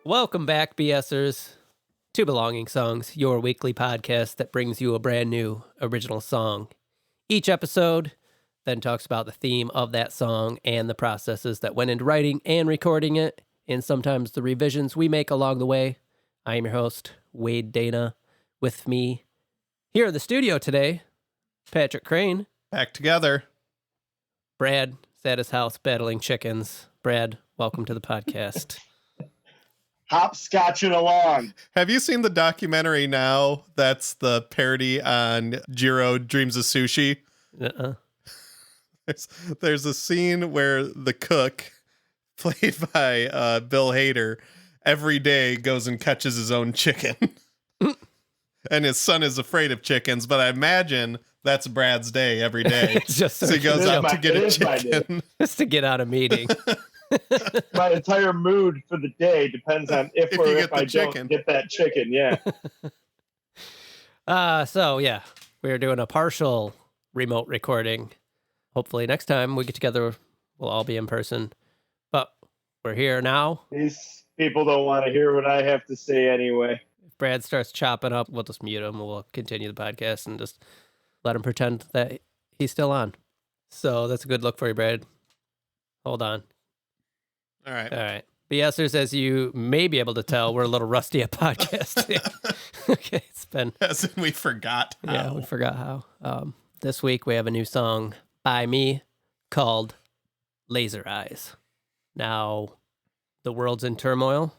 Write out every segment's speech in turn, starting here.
Welcome back, BSers, to Belonging Songs, your weekly podcast that brings you a brand new original song. Each episode then talks about the theme of that song and the processes that went into writing and recording it, and sometimes the revisions we make along the way. I am your host, Wade Dana. With me here in the studio today, Patrick Crane. Back together. Brad, at his house battling chickens. Brad, welcome to the podcast. Hopscotching along. Have you seen the documentary now? That's the parody on Jiro Dreams of Sushi. Uh-uh. There's a scene where the cook, played by Bill Hader, every day goes and catches his own chicken. And his son is afraid of chickens, but I imagine that's Brad's day every day. Just so he goes out to get a chicken. Just to get out of meeting. My entire mood for the day depends on if I don't get that chicken. Yeah. So yeah, we're doing a partial remote recording. Hopefully next time we get together, we'll all be in person. But we're here now. These people don't want to hear what I have to say anyway. If Brad starts chopping up, we'll just mute him. We'll continue the podcast and just let him pretend that he's still on. So that's a good look for you, Brad. Hold on. All right. BSers, as you may be able to tell, we're a little rusty at podcasting. Okay, it's been... As in we forgot how. Yeah, we forgot how. This week we have a new song by me called Laser Eyes. Now, the world's in turmoil.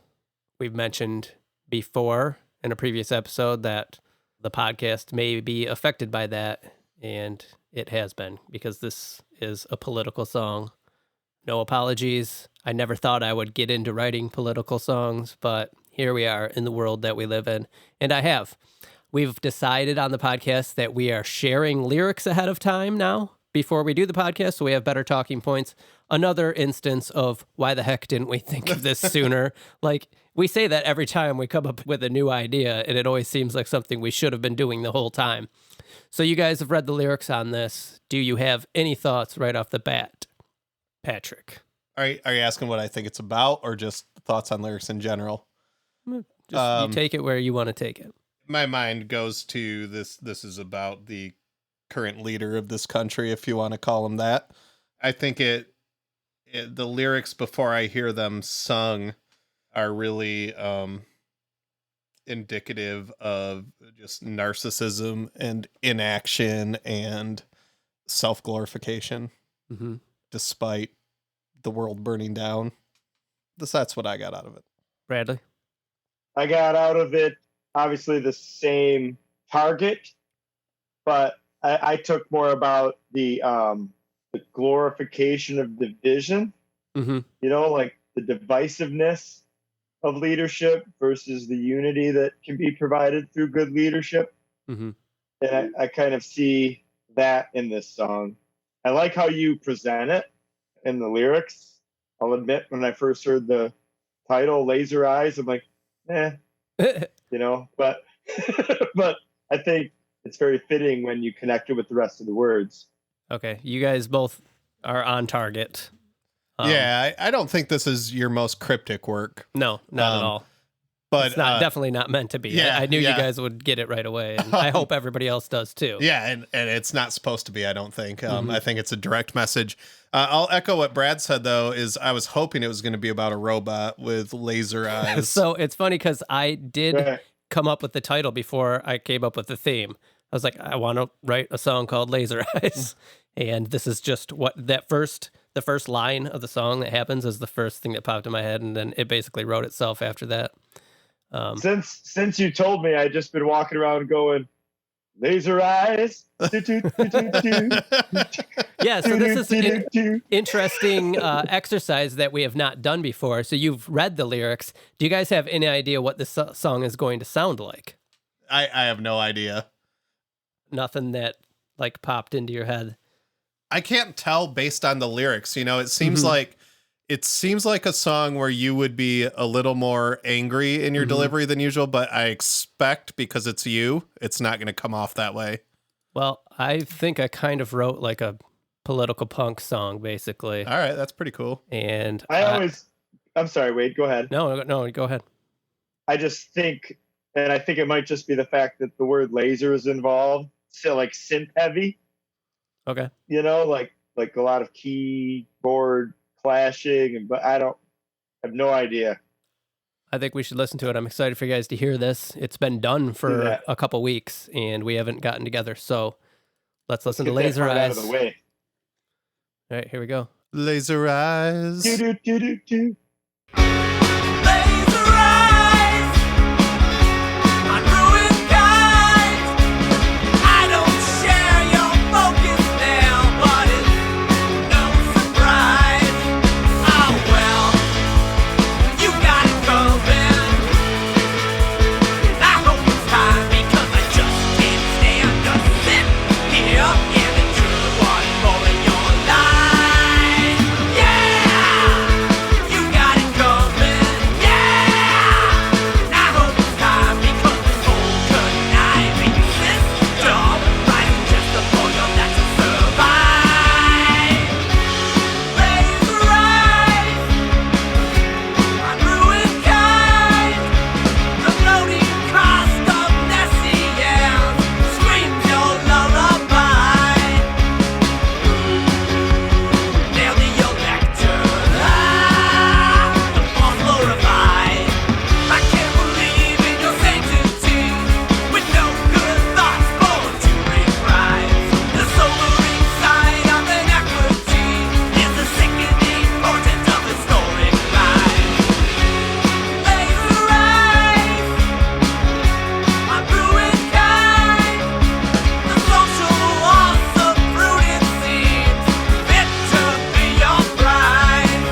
We've mentioned before in a previous episode that the podcast may be affected by that, and it has been, because this is a political song. No apologies. I never thought I would get into writing political songs, but here we are in the world that we live in. And I have. We've decided on the podcast that we are sharing lyrics ahead of time now before we do the podcast, so we have better talking points. Another instance of why the heck didn't we think of this sooner? Like, we say that every time we come up with a new idea, and it always seems like something we should have been doing the whole time. So you guys have read the lyrics on this. Do you have any thoughts right off the bat? Patrick. Are you asking what I think it's about, or just thoughts on lyrics in general? Just you take it where you want to take it. My mind goes to this. This is about the current leader of this country, if you want to call him that. I think the lyrics before I hear them sung are really indicative of just narcissism and inaction and self-glorification. Mm-hmm. Despite the world burning down. That's what I got out of it. Bradley? I got out of it, obviously, the same target, but I took more about the glorification of division. Mm-hmm. You know, like the divisiveness of leadership versus the unity that can be provided through good leadership. Mm-hmm. And I kind of see that in this song. I like how you present it in the lyrics. I'll admit, when I first heard the title, Laser Eyes, I'm like, you know, but but I think it's very fitting when you connect it with the rest of the words. Okay, you guys both are on target. Yeah, I don't think this is your most cryptic work. No, not at all. But it's not definitely not meant to be. Yeah, I knew you guys would get it right away, and I hope everybody else does too. Yeah, and it's not supposed to be, I don't think. I think it's a direct message. I'll echo what Brad said, though, is I was hoping it was going to be about a robot with laser eyes. So it's funny because I did come up with the title before I came up with the theme. I was like, I want to write a song called Laser Eyes. And this is just what the first line of the song that happens is the first thing that popped in my head. And then it basically wrote itself after that. Since you told me, I've just been walking around going, laser eyes. Yeah, so this is an interesting exercise that we have not done before. So you've read the lyrics. Do you guys have any idea what this song is going to sound like? I have no idea. Nothing that like popped into your head. I can't tell based on the lyrics. You know, it seems like a song where you would be a little more angry in your delivery than usual, but I expect because it's you, it's not going to come off that way. Well, I think I kind of wrote like a political punk song, basically. All right, that's pretty cool. And I'm sorry, Wade, go ahead. No, go ahead. I just think, and I think it might just be the fact that the word laser is involved. So like synth heavy, Okay. like a lot of keyboard clashing, but I have no idea. I think we should listen to it. I'm excited for you guys to hear this. It's been done for a couple weeks, and we haven't gotten together. So let's listen to Laser Eyes. Out of Eyes. the way. All right, here we go. Laser Eyes. Do, do, do, do, do. Laser eyes on ruined guides. I don't share your focus now, but it's no surprise. Oh well, you got it covered. I hope it's time because I just can't stand to sit here and endure one more in your life. Yeah, you got it covered. Yeah, I hope it's time because this whole conniving system rising just to for you that to survive. Laser eyes on ruined kind. The floating cost of Nessian screams your lullaby. Nail the elector, the false glorified. I can't believe in your sanctity with no good thoughts for enduring crimes. The sobering side of inequity is the sickening portent of historic lies. Laser eyes on ruined kind. The social loss of prudence seems fit to be your prize.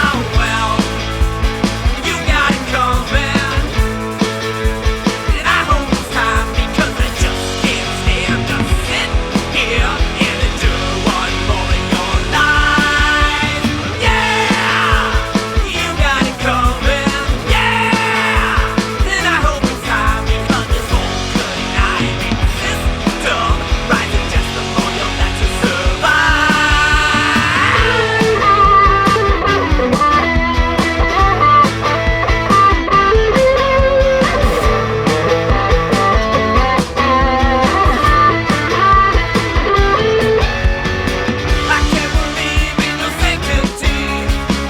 Oh well, you got it covered. And I hope it's time because I just can't stand to sit here and endure one more in your life. Yeah, you got it covered. Yeah, and I hope it's time because this whole conniving system rising just for you that to I can't believe in your sanctity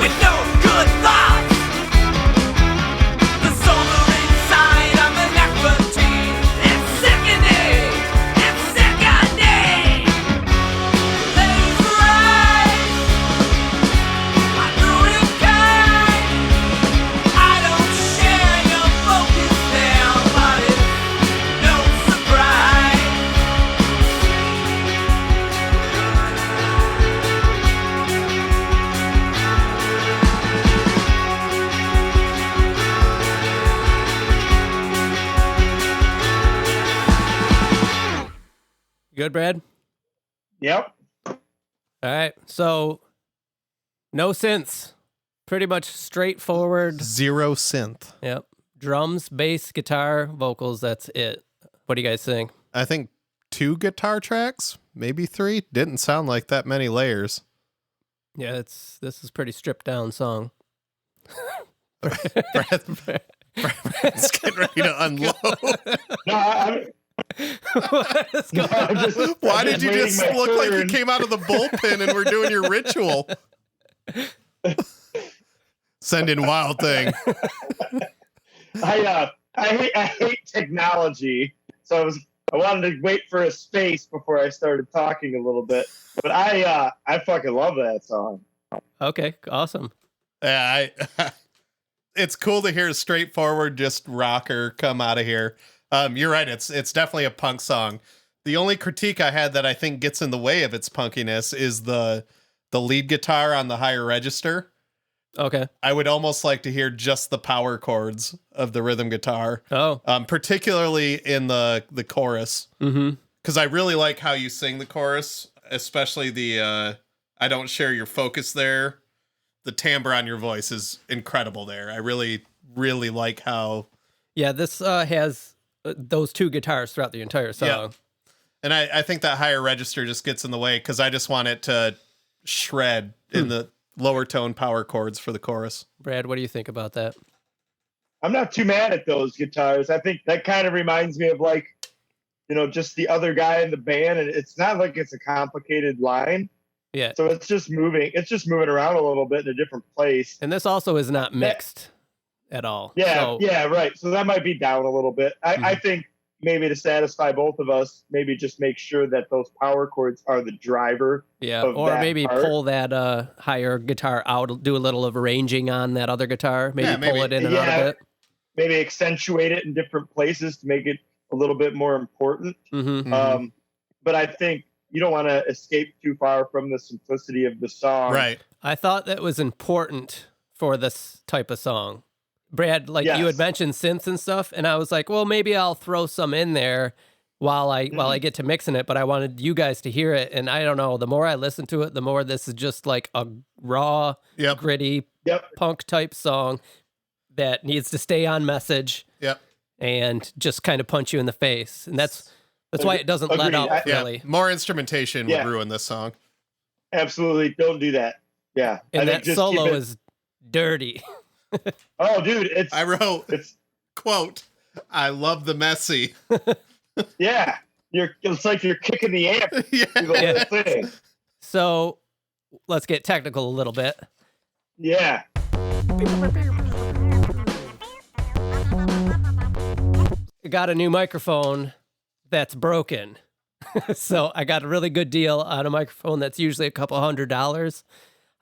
with no good thoughts. The sobering side of inequity is sickening. It's sickening. Laser eyes on ruined kind. I don't share your focus now, but it's no surprise. You good, Brad? Yep. All right. So no synths. Pretty much straightforward. Zero synth. Yep. Drums, bass, guitar, vocals. That's it. What do you guys think? I think 2 guitar tracks, maybe 3. Didn't sound like that many layers. Yeah, this is pretty stripped down song. Brad's getting ready to unload. No, What is going on? I'm just, Why I'm did you waiting just my look like you turn. came out of the bullpen and we're doing your ritual? Send in Wild Thing. I hate technology, so I wanted to wait for a space before I started talking a little bit. But I fucking love that song. Okay, awesome. Yeah, it's cool to hear a straightforward, just rocker come out of here. You're right. It's definitely a punk song. The only critique I had that I think gets in the way of its punkiness is the lead guitar on the higher register. Okay. I would almost like to hear just the power chords of the rhythm guitar, Oh. particularly in the chorus, Mm-hmm. because I really like how you sing the chorus, especially the I don't share your focus there. The timbre on your voice is incredible there. I really, really like how... Yeah, this has those 2 guitars throughout the entire song. Yeah. And I think that higher register just gets in the way because I just want it to shred in the lower tone power chords for the chorus. Brad, what do you think about that? I'm not too mad at those guitars. I think that kind of reminds me of like, just the other guy in the band, and it's not like it's a complicated line. Yeah. So it's just moving around a little bit in a different place. And this also is not mixed at all. Yeah, yeah, right. So that might be down a little bit. I think maybe to satisfy both of us, maybe just make sure that those power chords are the driver. Yeah, of or that maybe part. pull that higher guitar out, do a little of arranging on that other guitar. Maybe pull it in and out a bit. Maybe accentuate it in different places to make it a little bit more important. Mm-hmm. But I think you don't want to escape too far from the simplicity of the song. Right. I thought that was important for this type of song. Brad, like you had mentioned synths and stuff, and I was like, well, maybe I'll throw some in there while I get to mixing it, but I wanted you guys to hear it, and I don't know, the more I listen to it, the more this is just like a raw, gritty punk type song that needs to stay on message and just kind of punch you in the face. And that's why it doesn't let up, really. More instrumentation would ruin this song. Absolutely. Don't do that. Yeah. And that solo is dirty. Oh, dude, I wrote, quote, I love the messy. Yeah. It's like you're kicking the amp. Yeah. So let's get technical a little bit. Yeah. I got a new microphone that's broken. So I got a really good deal on a microphone that's usually a couple $100.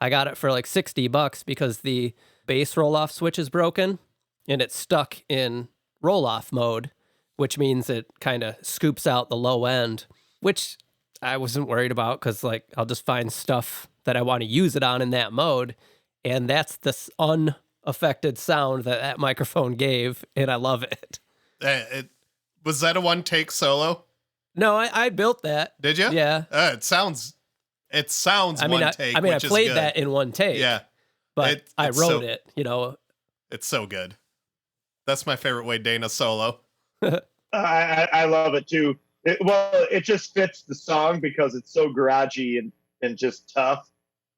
I got it for like $60 because the bass roll-off switch is broken and it's stuck in roll-off mode, which means it kind of scoops out the low end, which I wasn't worried about because like I'll just find stuff that I want to use it on in that mode. And that's this unaffected sound that microphone gave, and I love it. Was that a one-take solo? No, I built that. Did you? Yeah. It sounds one take. I played that in one take. Yeah. But I wrote it, It's so good. That's my favorite way Dana solo. I love it too. It just fits the song because it's so garagey and just tough.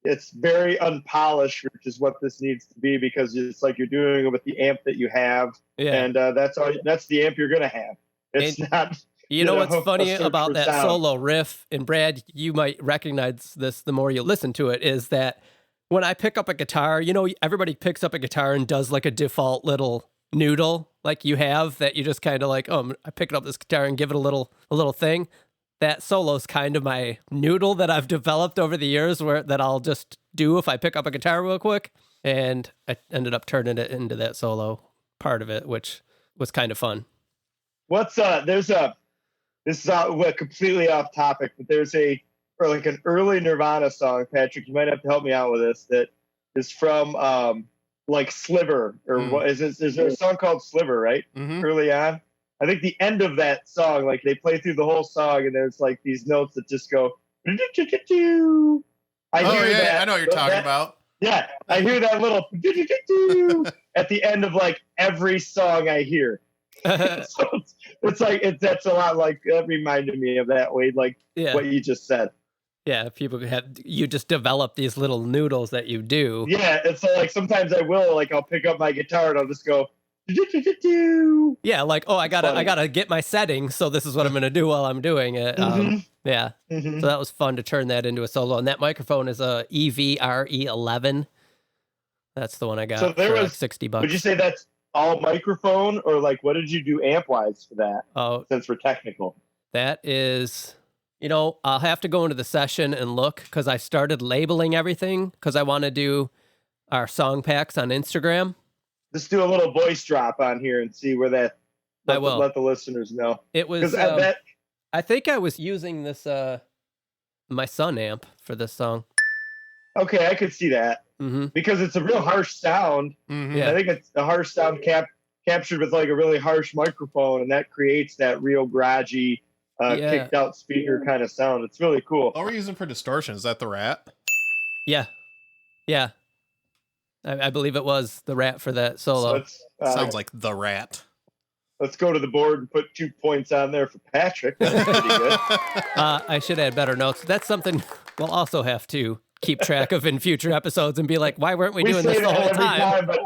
It's very unpolished, which is what this needs to be because it's like you're doing it with the amp that you have. Yeah. And that's the amp you're going to have. It's not... You know what's funny about that solo riff, and Brad, you might recognize this the more you listen to it, is that when I pick up a guitar, everybody picks up a guitar and does like a default little noodle like you have that you just kind of like, I picked up this guitar and give it a little thing. That solo's kind of my noodle that I've developed over the years that I'll just do if I pick up a guitar real quick. And I ended up turning it into that solo part of it, which was kind of fun. This is completely off topic, but there's an early Nirvana song, Patrick, you might have to help me out with this, that is from like Sliver, or what is this? Is there a song called Sliver, right? Mm-hmm. Early on. I think the end of that song, like they play through the whole song and there's like these notes that just go, I know what you're talking about. Yeah, I hear that little at the end of like every song I hear. So that's a lot like that reminded me of that way, like what you just said. Yeah, you just develop these little noodles that you do. Yeah, it's like sometimes I'll pick up my guitar and I'll just go. Yeah, like I gotta get my settings, so this is what I'm gonna do while I'm doing it. Yeah, so that was fun to turn that into a solo. And that microphone is a EVRE11. That's the one I got. So there was like $60. Would you say that's all microphone, or like what did you do amp wise for that? Oh, since we're technical, that is, I'll have to go into the session and look because I started labeling everything because I want to do our song packs on Instagram. Just do a little voice drop on here and see where that. I will let the listeners know. It was. I think I was using this my Sun amp for this song. Okay, I could see that. Mm-hmm. Because it's a real harsh sound. Mm-hmm. Yeah. I think it's a harsh sound captured with like a really harsh microphone, and that creates that real garagey, kicked out speaker kind of sound. It's really cool. What we're using for distortion, is that the Rat? Yeah. I believe it was the Rat for that solo. So sounds like the Rat. Let's go to the board and put 2 points on there for Patrick. That's pretty good. I should add better notes. That's something we'll also have to keep track of in future episodes and be like, why weren't we doing this the whole time? But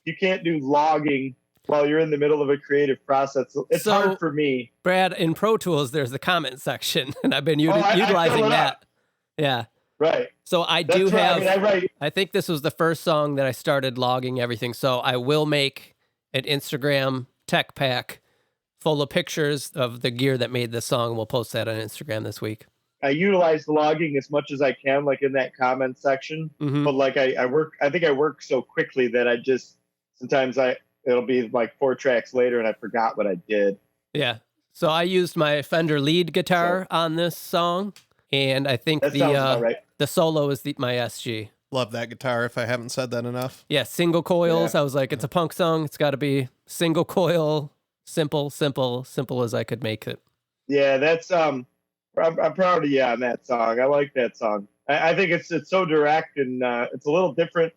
you can't do logging while you're in the middle of a creative process. It's So- hard for me. Brad, in Pro Tools, there's the comment section, and I've been I utilizing fill it that. up. Yeah. Right. So I That's do right. have. I write. I think this was the first song that I started logging everything. So I will make an Instagram tech pack full of pictures of the gear that made this song. We'll post that on Instagram this week. I utilize the logging as much as I can, like in that comment section. Mhm. But like I work, I think I work so quickly that I just sometimes it'll be like 4 tracks later and I forgot what I did. Yeah. So I used my Fender lead guitar on this song, and I think That sounds about right. the solo is my SG. Love that guitar, if I haven't said that enough. Yeah, single coils. Yeah. I was like, it's a punk song. It's got to be single coil, simple as I could make it. Yeah, that's I'm proud of you on that song. I like that song. I think it's so direct and it's a little different.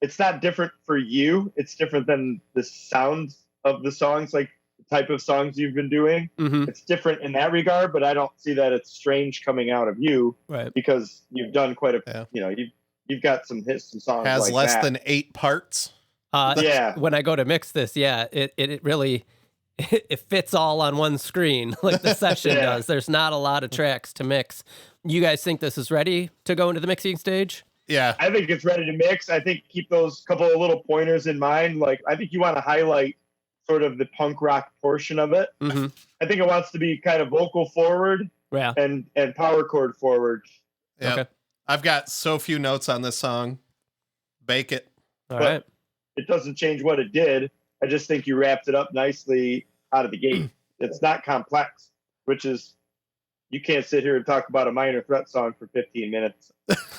It's not different for you. It's different than the sounds of the songs, like the type of songs you've been doing. Mm-hmm. It's different in that regard, but I don't see that it's strange coming out of you Right. because you've done quite a, Yeah. You've got some hits and songs Has like less that. than 8 parts. Yeah. When I go to mix this, yeah, it really it fits all on one screen like the session Yeah. does. There's not a lot of tracks to mix. You guys think this is ready to go into the mixing stage? Yeah. I think it's ready to mix. I think keep those couple of little pointers in mind. Like I think you want to highlight sort of the punk rock portion of it. Mm-hmm. I think it wants to be kind of vocal forward Yeah. and power chord forward. Yep. Okay. I've got so few notes on this song. Bake it. All But- right. It doesn't change what it did. I just think you wrapped it up nicely out of the gate. It's not complex, which is you can't sit here and talk about a Minor Threat song for 15 minutes.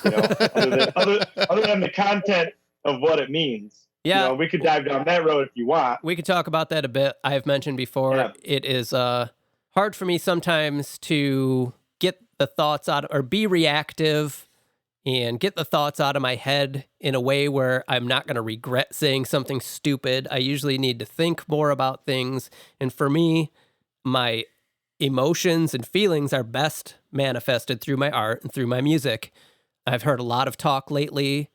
You know, other than the content of what it means. Yeah. You know, we could dive down that road if you want. We could talk about that a bit. I've mentioned before, Yeah. it is hard for me sometimes to get the thoughts out or be reactive and get the thoughts out of my head in a way where I'm not going to regret saying something stupid. I usually need to think more about things. And for me, my emotions and feelings are best manifested through my art and through my music. I've heard a lot of talk lately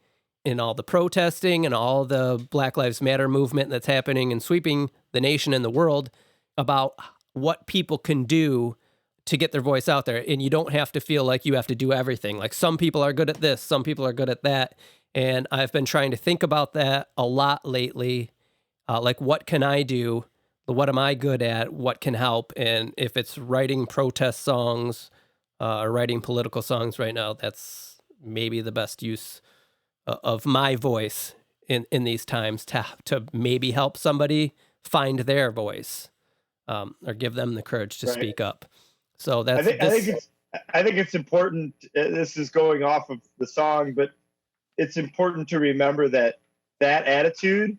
in all the protesting and all the Black Lives Matter movement that's happening and sweeping the nation and the world about what people can do to get their voice out there. And you don't have to feel like you have to do everything. Like some people are good at this, some people are good at that. And I've been trying to think about that a lot lately. Like, what can I do? What am I good at? What can help? And if it's writing protest songs or writing political songs right now, that's maybe the best use of my voice in these times to maybe help somebody find their voice or give them the courage to Right. speak up. So that's I think it's important. This is going off of the song, but it's important to remember that attitude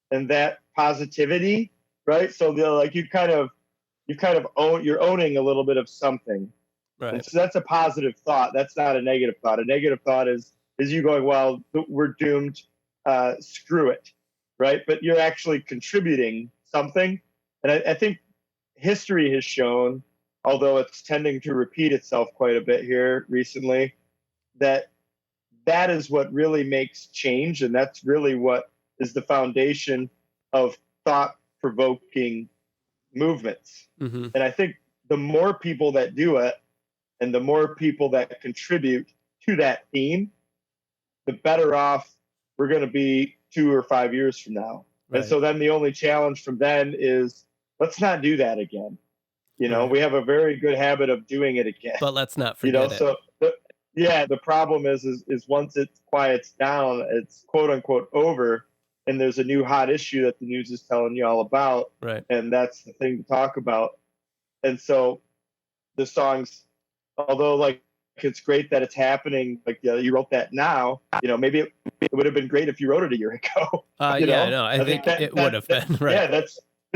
and that positivity, right? So like you're owning a little bit of something. right. And so that's a positive thought. That's not a negative thought. A negative thought is you going, well, we're doomed. Screw it, right? But you're actually contributing something, and I think history has shown, although it's tending to repeat itself quite a bit here recently, that is what really makes change, and that's really what is the foundation of thought-provoking movements. Mm-hmm. And I think the more people that do it and the more people that contribute to that theme, the better off we're going to be 2 or 5 years from now. Right. And so then the only challenge from then is let's not do that again. You know, Right. we have a very good habit of doing it again. But let's not You forget know, it. so the problem is once it quiets down, it's quote unquote over, and there's a new hot issue that the news is telling you all about, Right. and that's the thing to talk about. And so the songs, although like it's great that it's happening, like you wrote that now, you know, maybe it would have been great if you wrote it a year ago. You Yeah, know? no, I think it would have been. Right.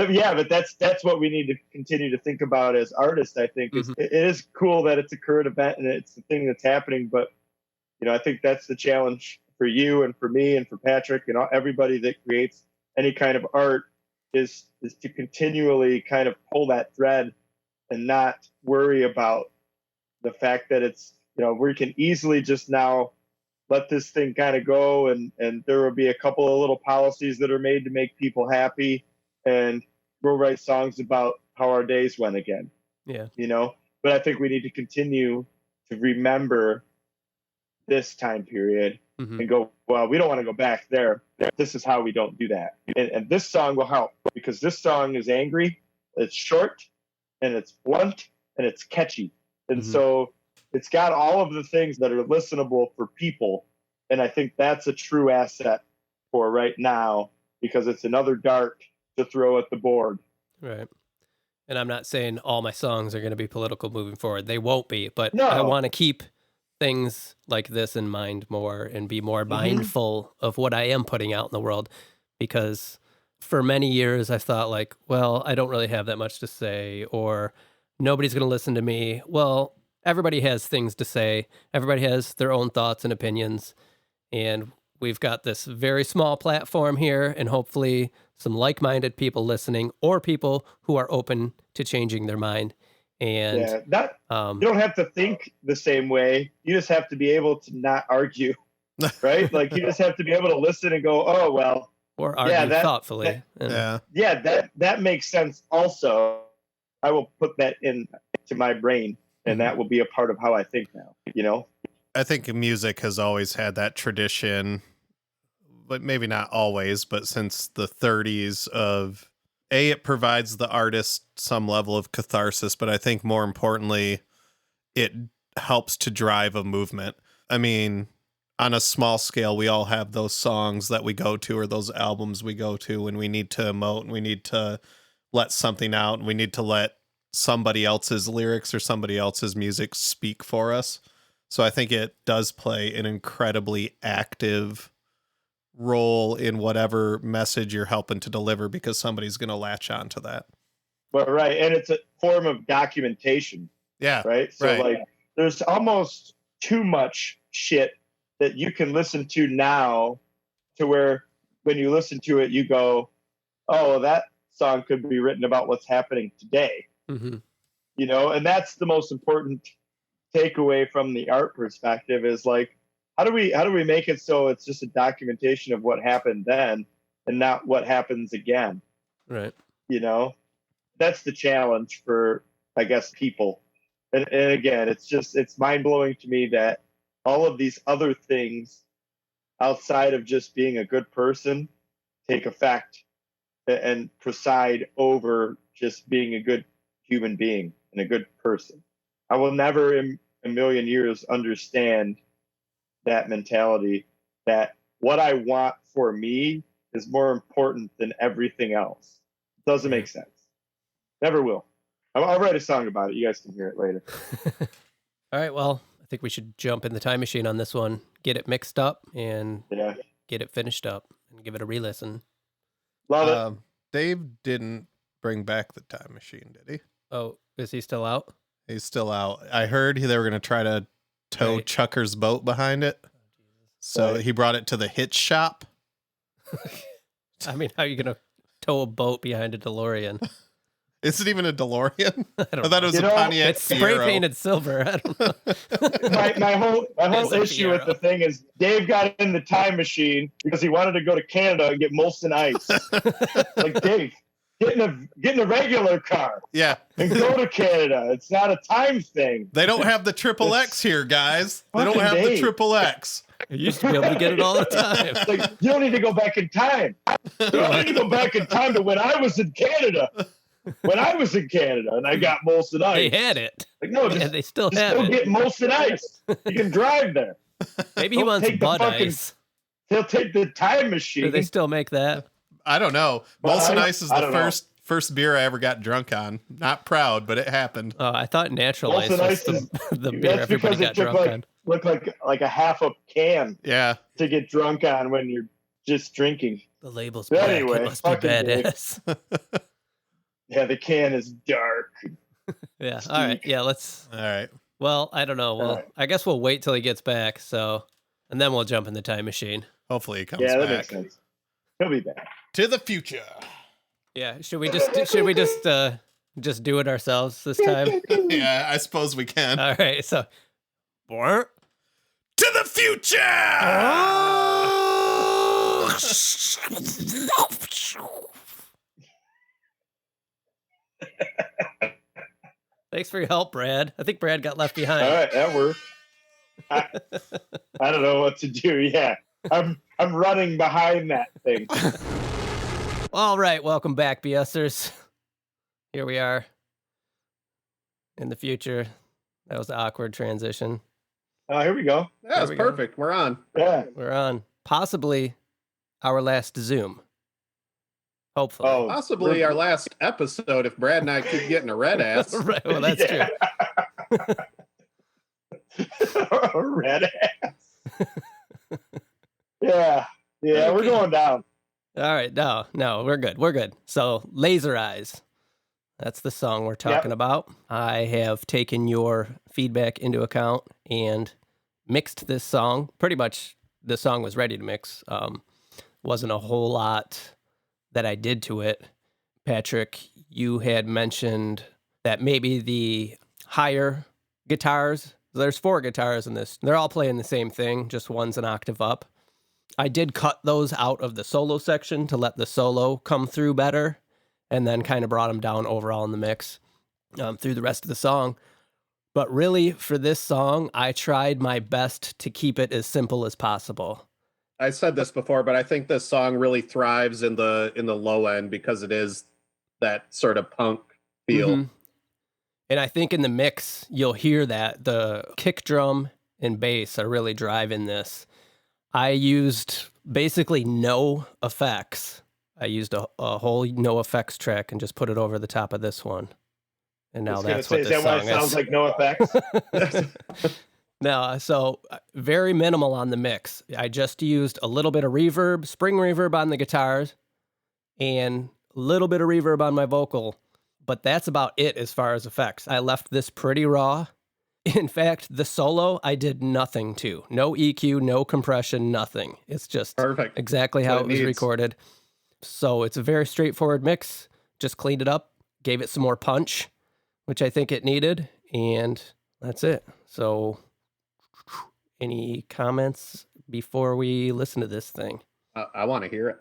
Yeah, but that's what we need to continue to think about as artists. I think is it is cool that it's a current event and it's the thing that's happening, but you know, I think that's the challenge for you and for me and for Patrick and everybody that creates any kind of art is to continually kind of pull that thread and not worry about the fact that it's, you know, we can easily just now let this thing kind of go, and there will be a couple of little policies that are made to make people happy, and we'll write songs about how our days went again. Yeah. You know, but I think we need to continue to remember this time period Mhm. and go, well, we don't want to go back there. This is how we don't do that. And this song will help because this song is angry, it's short, and it's blunt, and it's catchy. And so it's got all of the things that are listenable for people. And I think that's a true asset for right now because it's another dart to throw at the board. Right. And I'm not saying all my songs are going to be political moving forward. They won't be, but No. I want to keep things like this in mind more and be more mindful of what I am putting out in the world. Because for many years, I've thought like, well, I don't really have that much to say, or nobody's going to listen to me. Well, everybody has things to say. Everybody has their own thoughts and opinions. And we've got this very small platform here, and hopefully some like-minded people listening or people who are open to changing their mind. And you don't have to think the same way. You just have to be able to not argue, right? Like you just have to be able to listen and go, oh, well. Or argue thoughtfully. That makes sense also. I will put that into my brain, and that will be a part of how I think now, you know? I think music has always had that tradition, but maybe not always, but since the 30s of it provides the artist some level of catharsis, but I think more importantly, it helps to drive a movement. I mean, on a small scale, we all have those songs that we go to or those albums we go to when we need to emote and we need to let something out and we need to let somebody else's lyrics or somebody else's music speak for us. So I think it does play an incredibly active role in whatever message you're helping to deliver because somebody's going to latch on to that. But right. And it's a form of documentation. Yeah. Right. So like there's almost too much shit that you can listen to now to where when you listen to it, you go, oh, well, that song could be written about what's happening today. You know, and that's the most important takeaway from the art perspective is like, how do we make it so it's just a documentation of what happened then and not what happens again? Right. You know, that's the challenge for, I guess, people. And again, it's mind blowing to me that all of these other things outside of just being a good person take effect and preside over just being a good human being and a good person. I will never in a million years understand that mentality that what I want for me is more important than everything else. It doesn't make sense. Never will. I'll write a song about it. You guys can hear it later. All right. Well, I think we should jump in the time machine on this one, get it mixed up and get it finished up and give it a re-listen. Love it. Dave didn't bring back the time machine, did he? Oh, is he still out? He's still out. I heard they were going to try to tow Chucker's boat behind it. So he brought it to the hitch shop. I mean, how are you going to tow a boat behind a DeLorean? Is it even a DeLorean? I thought it was a Pontiac It's spray painted silver. I don't know. my whole issue with the thing is Dave got in the time machine because he wanted to go to Canada and get Molson Ice. Like, Dave, get in a regular car. Yeah. And go to Canada. It's not a time thing. They don't have the triple X here, guys. They don't have the triple X. I used to be able to get it all the time. Like, you don't need to go back in time. You don't need to go back in time to when I was in Canada. When I was in Canada and I got Molson Ice. They had it. Like, no, they still have go it. get Molson Ice. You can drive there. Maybe he wants Bud Ice. He'll take the time machine. Do they still make that? I don't know. Molson Ice is the first beer I ever got drunk on. Not proud, but it happened. Oh, I thought Natural Ice was the beer everybody got drunk on. Look like a half a can. Yeah. To get drunk on when you're just drinking. The label's black. Anyway, it must be badass. Yeah, the can is dark. Yeah. All right. Yeah. All right. Well, I don't know. Well, I guess we'll wait till he gets back. And then we'll jump in the time machine. Hopefully he comes back. Yeah, that makes sense. He'll be back. To the future. Yeah. Should we just do it ourselves this time? Yeah, I suppose we can. All right. So, to the future. Thanks for your help, Brad. I think Brad got left behind. All right, that worked. I don't know what to do. Yeah, I'm running behind that thing. All right, welcome back, BSers. Here we are in the future. That was an awkward transition. Oh, here we go. That was we go. perfect. We're on. Yeah. We're on possibly our last Zoom. Hopefully. Oh, Possibly our last episode if Brad and I keep getting a red ass. Right, well, that's true. Red ass. Yeah, we're going down. All right, no, we're good. So, Laser Eyes. That's the song we're talking about. I have taken your feedback into account and mixed this song. Pretty much the song was ready to mix. Wasn't a whole lot that I did to it. Patrick, you had mentioned that maybe the higher guitars, there's 4 guitars in this, they're all playing the same thing, just one's an octave up. I did cut those out of the solo section to let the solo come through better, and then kind of brought them down overall in the mix through the rest of the song. But really, for this song, I tried my best to keep it as simple as possible. I said this before, but I think this song really thrives in the low end because it is that sort of punk feel. Mm-hmm. And I think in the mix, you'll hear that the kick drum and bass are really driving this. I used basically no effects. I used a whole no effects track and just put it over the top of this one. And now that's what is this that why song it sounds is. like no effects? No, so very minimal on the mix. I just used a little bit of reverb, spring reverb on the guitars, and a little bit of reverb on my vocal. But that's about it as far as effects. I left this pretty raw. In fact, the solo, I did nothing to. No EQ, no compression, nothing. It's just Perfect. exactly how it was recorded. So it's a very straightforward mix. Just cleaned it up, gave it some more punch, which I think it needed, and that's it. So any comments before we listen to this thing? I want to hear it.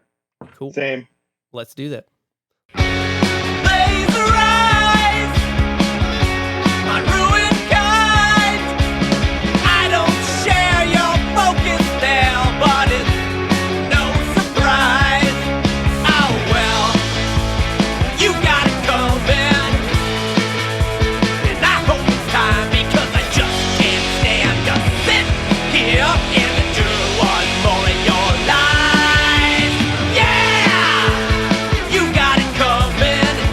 Cool. Same. Let's do that. Laser eyes, my ruined kind. I don't share your focus now, but it's no surprise. Oh well, you got it coming, and I hope it's time because I just can't stand to sit here and endure one more of your lies. Yeah, you got it coming.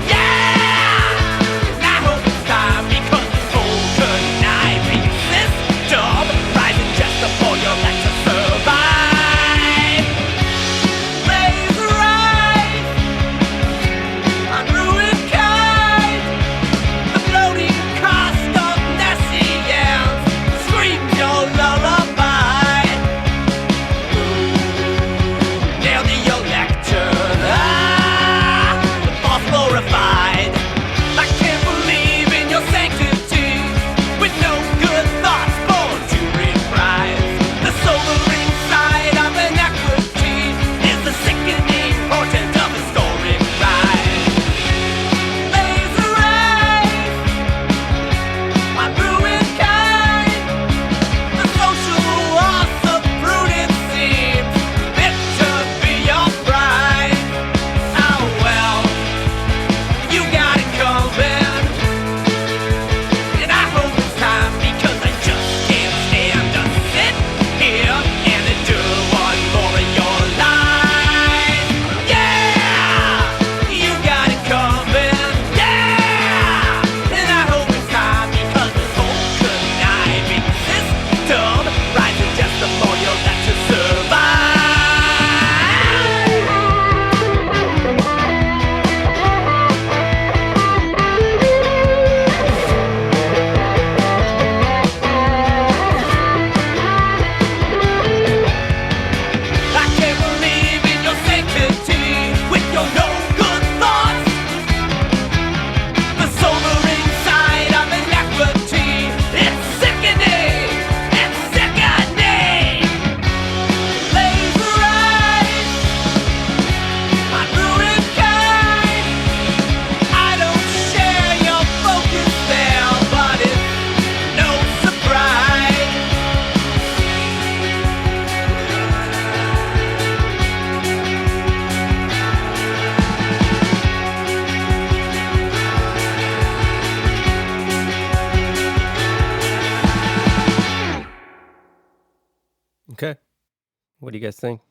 What do you guys think?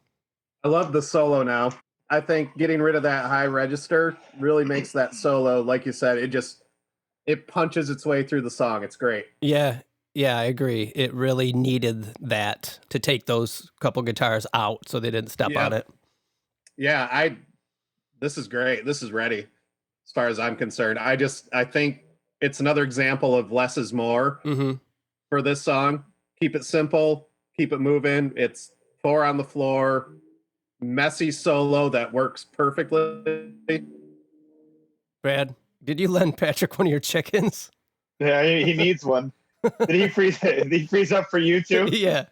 I love the solo now. I think getting rid of that high register really makes that solo, like you said, it punches its way through the song. It's great. Yeah, yeah, I agree. It really needed that to take those couple guitars out so they didn't step on it. Yeah, this is great. This is ready as far as I'm concerned. I think it's another example of less is more for this song. Keep it simple, keep it moving. It's 4 on the floor, messy solo that works perfectly. Brad, did you lend Patrick one of your chickens? Yeah, he needs one. Did he freeze? Did he freeze up for you too? Yeah.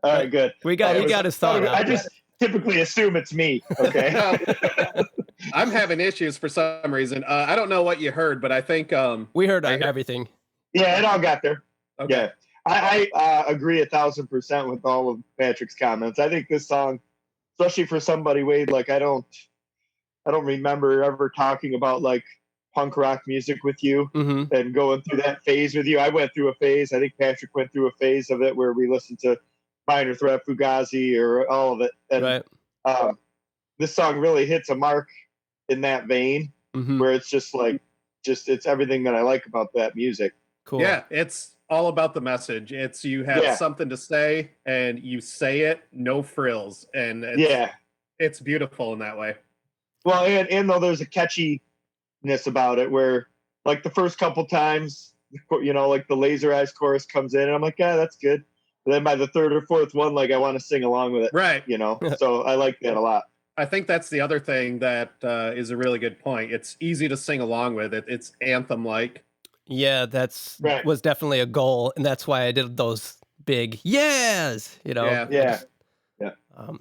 All right, good. He got his thought out. I just typically assume it's me. Okay. I'm having issues for some reason. I don't know what you heard, but I think we heard everything. Yeah, it all got there. Okay. Yeah, I agree 1,000% with all of Patrick's comments. I think this song, especially for somebody, Wade, like I don't remember ever talking about like punk rock music with you and going through that phase with you. I went through a phase. I think Patrick went through a phase of it where we listened to Minor Threat, Fugazi, or all of it. And this song really hits a mark in that vein where it's just it's everything that I like about that music. Cool. Yeah, it's all about the message. It's you have something to say and you say it, no frills. And it's beautiful in that way. Well, and though there's a catchiness about it where like the first couple times, you know, like the Laser Eyes chorus comes in and I'm like, yeah, that's good. But then by the third or fourth one, like I want to sing along with it. Right. You know, so I like that a lot. I think that's the other thing that is a really good point. It's easy to sing along with it. It's anthem-like. Yeah, was definitely a goal. And that's why I did those big yes, you know. Yeah.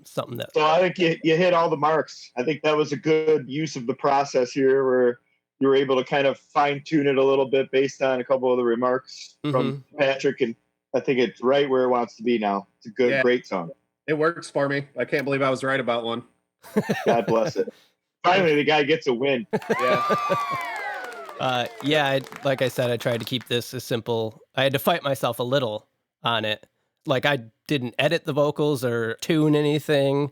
Something that. So I think you hit all the marks. I think that was a good use of the process here where you were able to kind of fine tune it a little bit based on a couple of the remarks from Patrick. And I think it's right where it wants to be now. It's a great song. It works for me. I can't believe I was right about one. God bless it. Finally, the guy gets a win. Yeah. Like I said, I tried to keep this as simple. I had to fight myself a little on it. Like I didn't edit the vocals or tune anything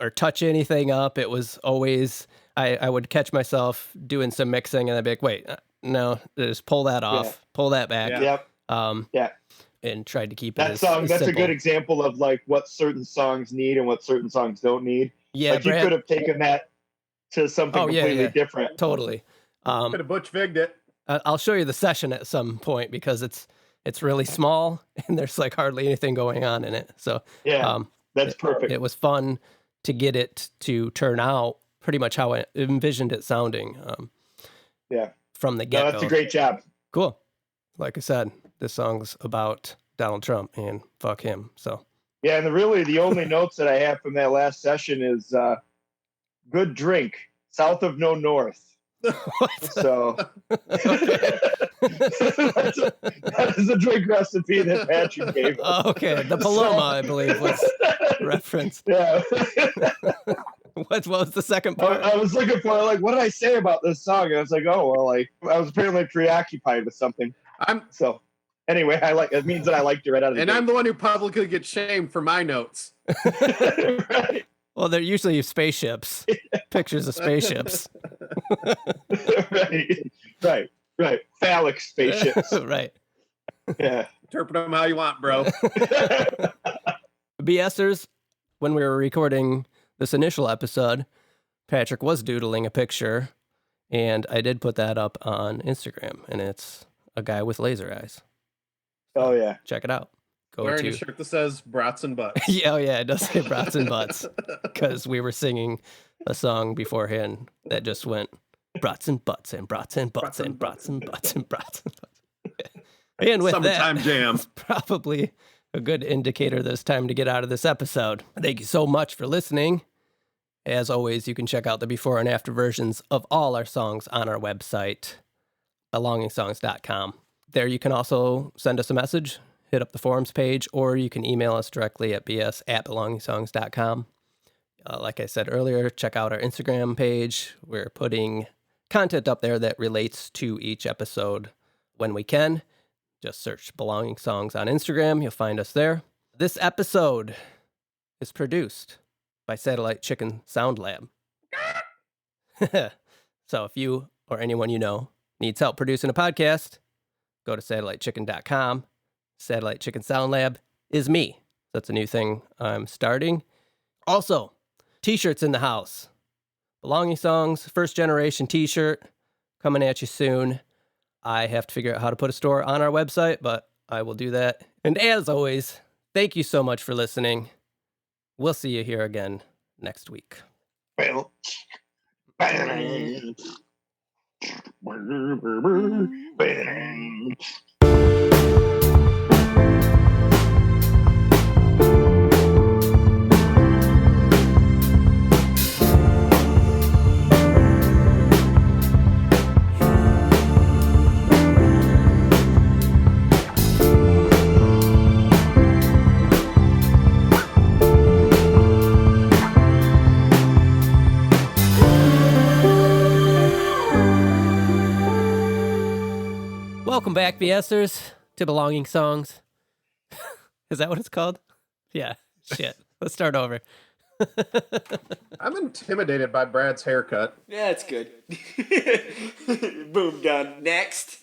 or touch anything up. It was always, I would catch myself doing some mixing and I'd be like, wait, no, just pull that off, pull that back. And tried to keep that it song. That's simple. A good example of like what certain songs need and what certain songs don't need. Yeah, like you could have taken that to something completely different. Totally. Could have Butch Vigged it. I'll show you the session at some point because it's really small and there's like hardly anything going on in it. So that's perfect. It was fun to get it to turn out pretty much how I envisioned it sounding. From the get-go. That's a great job. Cool. Like I said, this song's about Donald Trump and fuck him. So yeah, and the only notes that I have from that last session is good drink south of no north. So that is a drink recipe that Patrick gave us. Oh, okay, the Paloma, I believe, was referenced. Yeah. What was the second part? I was looking for like, what did I say about this song? And I was like, oh well, like I was apparently preoccupied with something. So anyway, it means that I liked it right out of the gate. I'm the one who publicly gets shamed for my notes. Right. Well, they're usually spaceships, pictures of spaceships. Right. Phallic spaceships. Right. Yeah. Interpret them how you want, bro. BSers, when we were recording this initial episode, Patrick was doodling a picture, and I did put that up on Instagram, and it's a guy with laser eyes. Oh, yeah. Check it out. Wearing a shirt that says brats and butts. Yeah, it does say brats and butts because we were singing a song beforehand that just went brats and butts and brats and butts and brats and butts and brats and butts. And with Summertime that, jam. it's probably a good indicator that it's time to get out of this episode. Thank you so much for listening. As always, you can check out the before and after versions of all our songs on our website, belongingsongs.com. There you can also send us a message, hit up the forums page, or you can email us directly at bs@belongingsongs.com. Like I said earlier, check out our Instagram page. We're putting content up there that relates to each episode when we can. Just search Belonging Songs on Instagram. You'll find us there. This episode is produced by Satellite Chicken Sound Lab. So if you or anyone you know needs help producing a podcast, go to satellitechicken.com. Satellite Chicken Sound Lab is me. That's a new thing I'm starting. Also, t-shirts in the house. Belonging Songs, first generation t-shirt coming at you soon. I have to figure out how to put a store on our website, but I will do that. And as always, thank you so much for listening. We'll see you here again next week. Well, Welcome back, BSers, to Belonging Songs. Is that what it's called? Yeah. Shit. Let's start over. I'm intimidated by Brad's haircut. Yeah, it's good. Boom, done. Next.